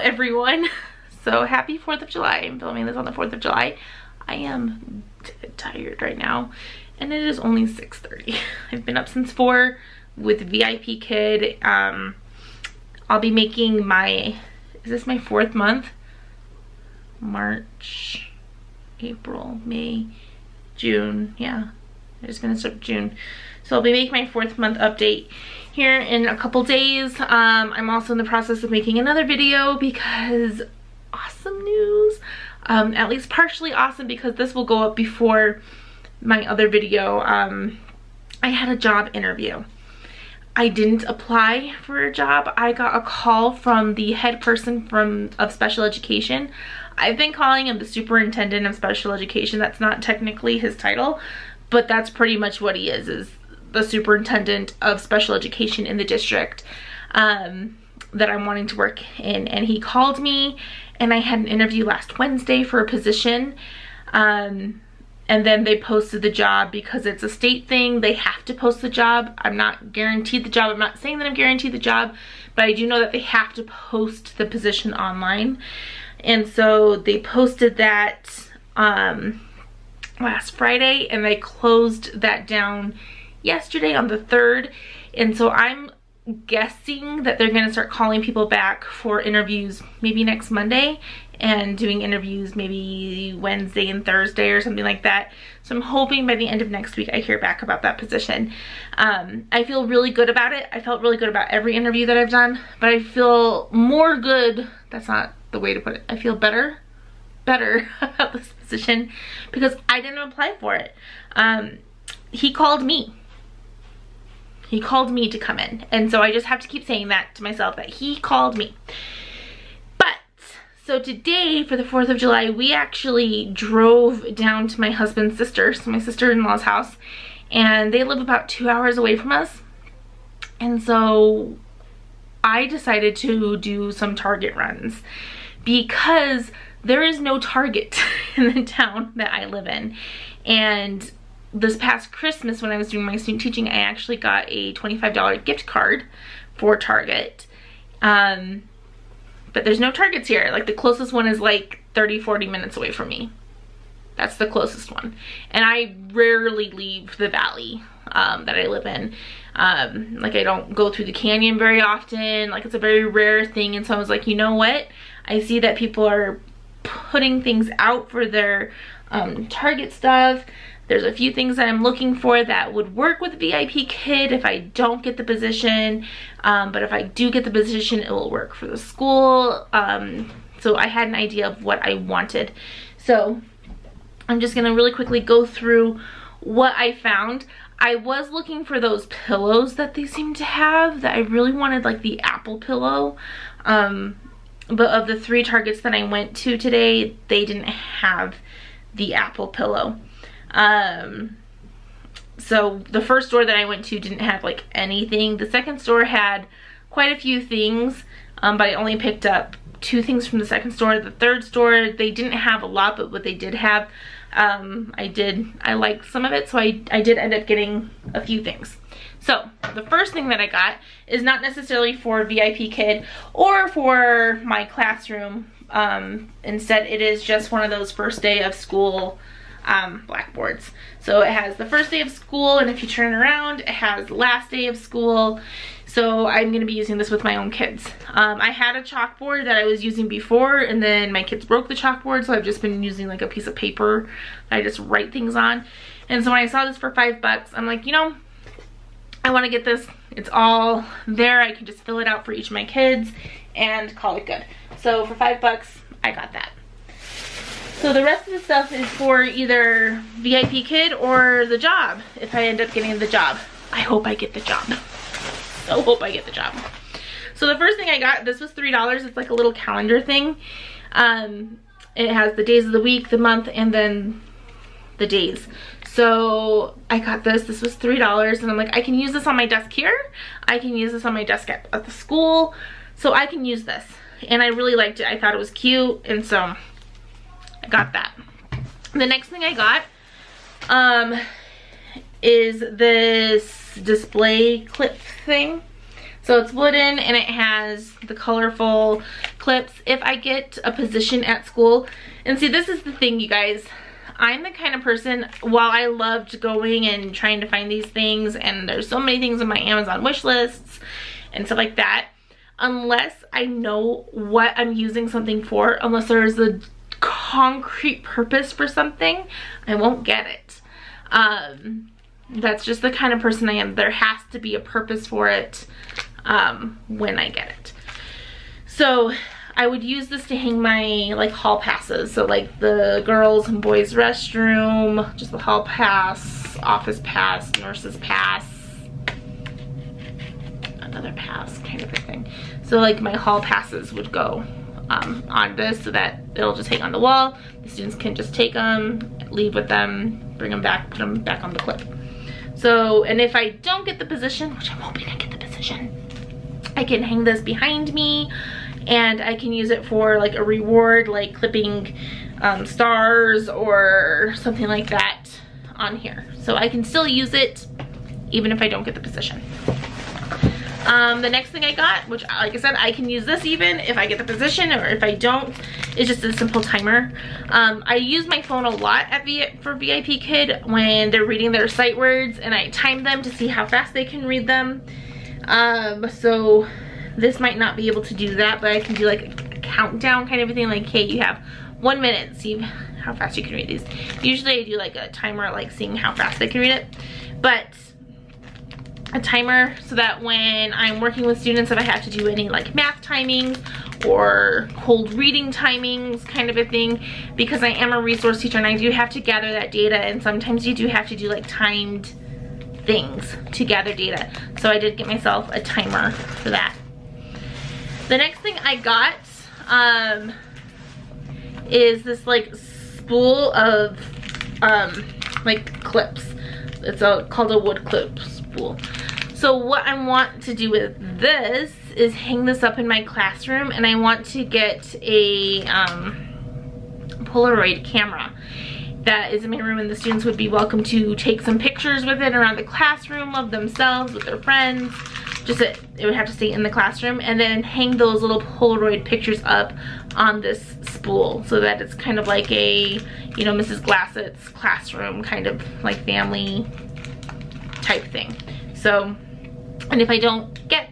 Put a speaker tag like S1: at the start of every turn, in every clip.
S1: Everyone, so happy 4th of July. I'm filming this on the 4th of July. I am tired right now and it is only 6:30. I've been up since 4 with VIP Kid. I'll be making my, is this my 4th month? March, April, May, June, yeah, I just finished up June. So I'll be making my 4th month update here in a couple days. I'm also in the process of making another video because awesome news. At least partially awesome because this will go up before my other video. I had a job interview. I didn't apply for a job. I got a call from the head person of special education. I've been calling him the superintendent of special education. That's not technically his title, but that's pretty much what he is the superintendent of special education in the district that I'm wanting to work in. And he called me and I had an interview last Wednesday for a position. And then they posted the job because it's a state thing. They have to post the job. I'm not guaranteed the job. I'm not saying that I'm guaranteed the job, but I do know that they have to post the position online. And so they posted that last Friday and they closed that down yesterday on the 3rd. And so I'm guessing that they're gonna start calling people back for interviews maybe next Monday and doing interviews maybe Wednesday and Thursday or something like that. So I'm hoping by the end of next week I hear back about that position. I feel really good about it. I felt really good about every interview that I've done, but I feel more good, that's not the way to put it, I feel better about this position because I didn't apply for it. He called me. He called me to come in. And so I just have to keep saying that to myself, that he called me. But, so today for the 4th of July, we actually drove down to my husband's sister, so my sister-in-law's house, and they live about 2 hours away from us. And so I decided to do some Target runs because there is no Target in the town that I live in. And this past Christmas when I was doing my student teaching, I actually got a $25 gift card for Target. But there's no Targets here. Like the closest one is like 30-40 minutes away from me. That's the closest one. And I rarely leave the valley that I live in. Like I don't go through the canyon very often. Like it's a very rare thing. And so I was like, you know what? I see that people are putting things out for their Target stuff. There's a few things that I'm looking for that would work with VIP Kid if I don't get the position. But if I do get the position, it will work for the school. So I had an idea of what I wanted. So I'm just gonna really quickly go through what I found. I was looking for those pillows that they seem to have, that I really wanted, like the apple pillow. But of the 3 Targets that I went to today, they didn't have the apple pillow. So the first store that I went to didn't have like anything. The second store had quite a few things, but I only picked up 2 things from the second store. The third store, they didn't have a lot, but what they did have, I liked some of it, so I did end up getting a few things. So the first thing that I got is not necessarily for VIP Kid or for my classroom. Instead, it is just one of those first day of school blackboards. So it has the first day of school, and if you turn it around, it has last day of school. So I'm going to be using this with my own kids. I had a chalkboard that I was using before, and then my kids broke the chalkboard, so I've just been using like a piece of paper that I just write things on. And so when I saw this for $5, I'm like, you know, I want to get this. It's all there. I can just fill it out for each of my kids and call it good. So for $5, I got that. So the rest of the stuff is for either VIP Kid or the job, if I end up getting the job. I hope I get the job. So hope I get the job. So the first thing I got, this was $3. It's like a little calendar thing. It has the days of the week, the month, and then the days. So I got this. This was $3, and I'm like, I can use this on my desk here. I can use this on my desk at the school. So I can use this. And I really liked it. I thought it was cute, and so I got that. The next thing I got is this display clip thing. So it's wooden and it has the colorful clips. If I get a position at school, and see, this is the thing, you guys, I'm the kind of person, while I loved going and trying to find these things, and there's so many things in my Amazon wish lists and stuff like that, unless I know what I'm using something for, unless there's a concrete purpose for something, I won't get it. That's just the kind of person I am. There has to be a purpose for it when I get it. So I would use this to hang my like hall passes. So like the girls and boys restroom, just the hall pass, office pass, nurses pass, another pass kind of a thing. So like my hall passes would go on this, so that it'll just hang on the wall. The students can just take them, leave with them, bring them back, put them back on the clip. So, and if I don't get the position, which I'm hoping I get the position, I can hang this behind me, and I can use it for like a reward, like clipping stars or something like that on here. So I can still use it even if I don't get the position. The next thing I got, which like I said, I can use this even if I get the position, or if I don't, is just a simple timer. I use my phone a lot for VIP Kid when they're reading their sight words, and I time them to see how fast they can read them. So this might not be able to do that, but I can do like a countdown kind of a thing, like, hey, you have 1 minute, see how fast you can read these. Usually I do like a timer, like seeing how fast they can read it, but a timer so that when I'm working with students, if I have to do any like math timings or cold reading timings kind of a thing, because I am a resource teacher and I do have to gather that data, and sometimes you do have to do like timed things to gather data. So I did get myself a timer for that. The next thing I got is this like spool of like clips. It's called a wood clip spool. So what I want to do with this is hang this up in my classroom, and I want to get a Polaroid camera that is in my room, and the students would be welcome to take some pictures with it around the classroom of themselves, with their friends. Just it would have to stay in the classroom, and then hang those little Polaroid pictures up on this spool, so that it's kind of like a, you know, Mrs. Glassett's classroom kind of like family type thing. So, and if I don't get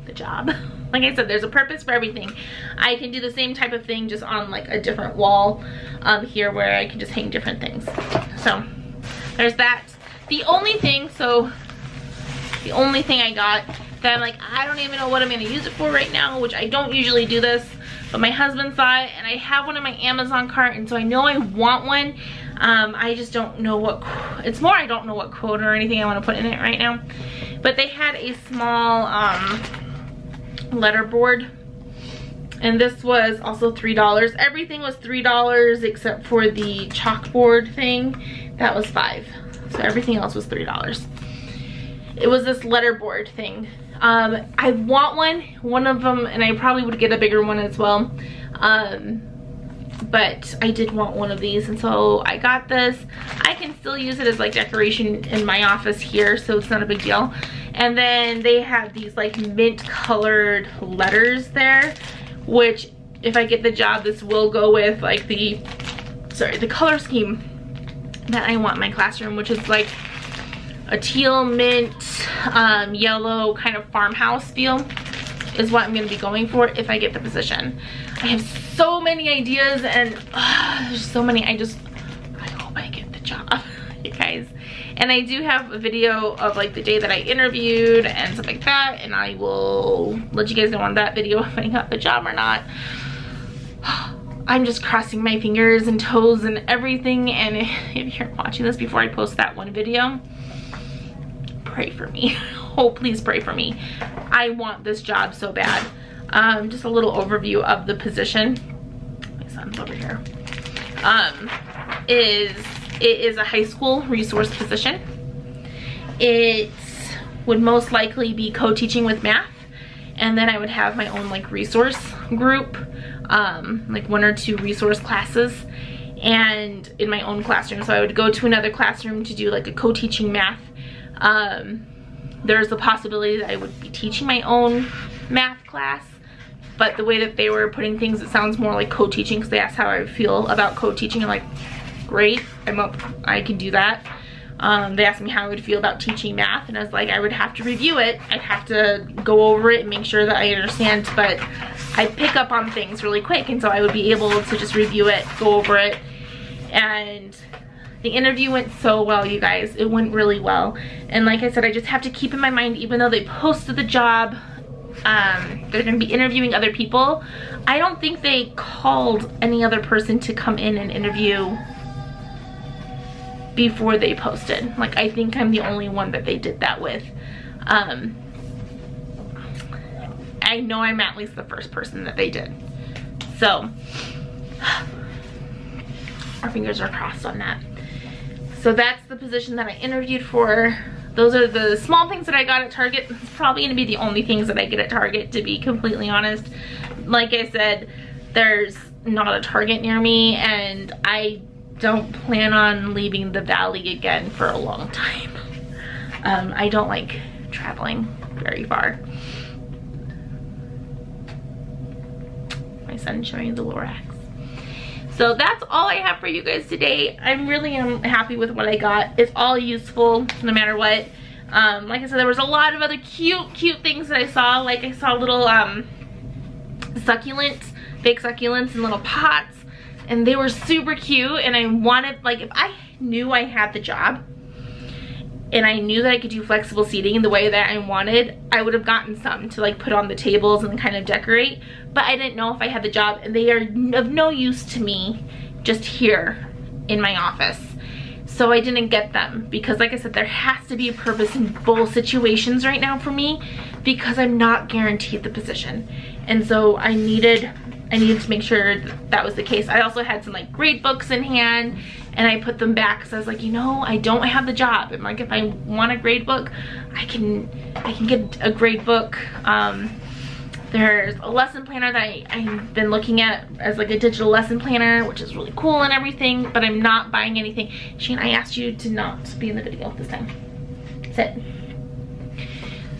S1: the job, like I said, there's a purpose for everything. I can do the same type of thing just on like a different wall here, where I can just hang different things. So there's that. The only thing I got that I'm like, I don't even know what I'm gonna use it for right now, which I don't usually do this, but my husband saw it and I have one in my Amazon cart, and so I know I want one. I just don't know what, it's more I don't know what quote or anything I want to put in it right now. But they had a small letterboard, and this was also $3. Everything was $3 except for the chalkboard thing. That was $5. So everything else was $3. It was this letterboard thing. I want one of them, and I probably would get a bigger one as well. But I did want one of these, and so I got this. I can still use it as like decoration in my office here, so it's not a big deal. And then they have these like mint colored letters there, which if I get the job, this will go with like the color scheme that I want in my classroom, which is like a teal, mint, yellow kind of farmhouse feel is what I'm going to be going for if I get the position. I have so many ideas, and there's so many. I hope I get the job, you guys. And I do have a video of like the day that I interviewed and stuff like that, and I will let you guys know on that video if I got the job or not. I'm just crossing my fingers and toes and everything. And if you're watching this before I post that one video, pray for me. Oh, please pray for me. I want this job so bad. Just a little overview of the position. My son's over here. It is a high school resource position. It would most likely be co-teaching with math, and then I would have my own like resource group, like 1 or 2 resource classes, and in my own classroom. So I would go to another classroom to do like a co-teaching math. There's the possibility that I would be teaching my own math class, but the way that they were putting things, it sounds more like co-teaching, because they asked how I feel about co-teaching. I'm like, great, I can do that. They asked me how I would feel about teaching math, and I was like, I would have to review it. I'd have to go over it and make sure that I understand, but I pick up on things really quick, and so I would be able to just review it, go over it. And the interview went so well, you guys. It went really well. And like I said, I just have to keep in my mind, even though they posted the job, they're gonna be interviewing other people. I don't think they called any other person to come in and interview before they posted. Like, I think I'm the only one that they did that with. I know I'm at least the first person that they did. So, our fingers are crossed on that. So that's the position that I interviewed for. Those are the small things that I got at Target. It's probably gonna be the only things that I get at Target, to be completely honest. Like I said, there's not a Target near me, and I don't plan on leaving the valley again for a long time. I don't like traveling very far. My son's showing the Lorax. So that's all I have for you guys today. I really am happy with what I got. It's all useful no matter what. Like I said, there was a lot of other cute things that I saw. Like I saw little succulents, fake succulents in little pots, and they were super cute. And I wanted, like, if I knew I had the job and I knew that I could do flexible seating in the way that I wanted, I would have gotten some to like put on the tables and kind of decorate. But I didn't know if I had the job, and they are of no use to me just here in my office. So I didn't get them, because like I said, there has to be a purpose in both situations right now for me, because I'm not guaranteed the position. And so I needed to make sure that was the case. I also had some like grade books in hand, and I put them back because I was like, you know, I don't have the job, and like if I want a grade book, I can get a grade book. There's a lesson planner that I've been looking at as like a digital lesson planner, which is really cool and everything, but I'm not buying anything. Shane, I asked you to not be in the video this time. Sit.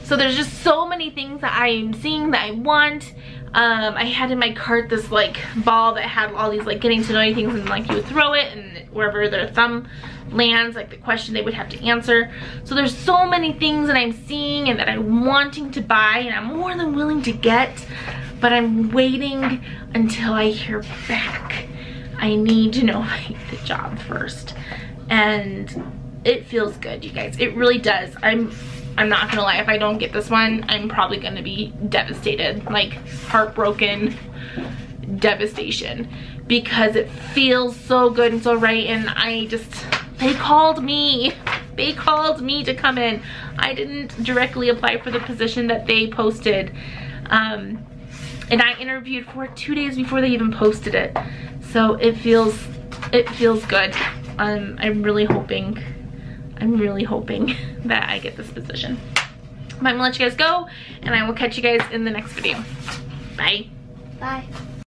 S1: So there's just so many things that I'm seeing that I want. I had in my cart this like ball that had all these like getting to know you things, and like you would throw it and wherever their thumb lands, like the question they would have to answer. So there's so many things that I'm seeing and that I'm wanting to buy, and I'm more than willing to get, but I'm waiting until I hear back. I need to know if I get the job first. And it feels good, you guys. It really does. I'm not gonna lie, if I don't get this one, I'm probably gonna be devastated, like heartbroken devastation, because it feels so good and so right. And they called me to come in. I didn't directly apply for the position that they posted, and I interviewed for it 2 days before they even posted it. So it feels good. I'm really hoping that I get this position. But I'm gonna let you guys go, and I will catch you guys in the next video. Bye.
S2: Bye.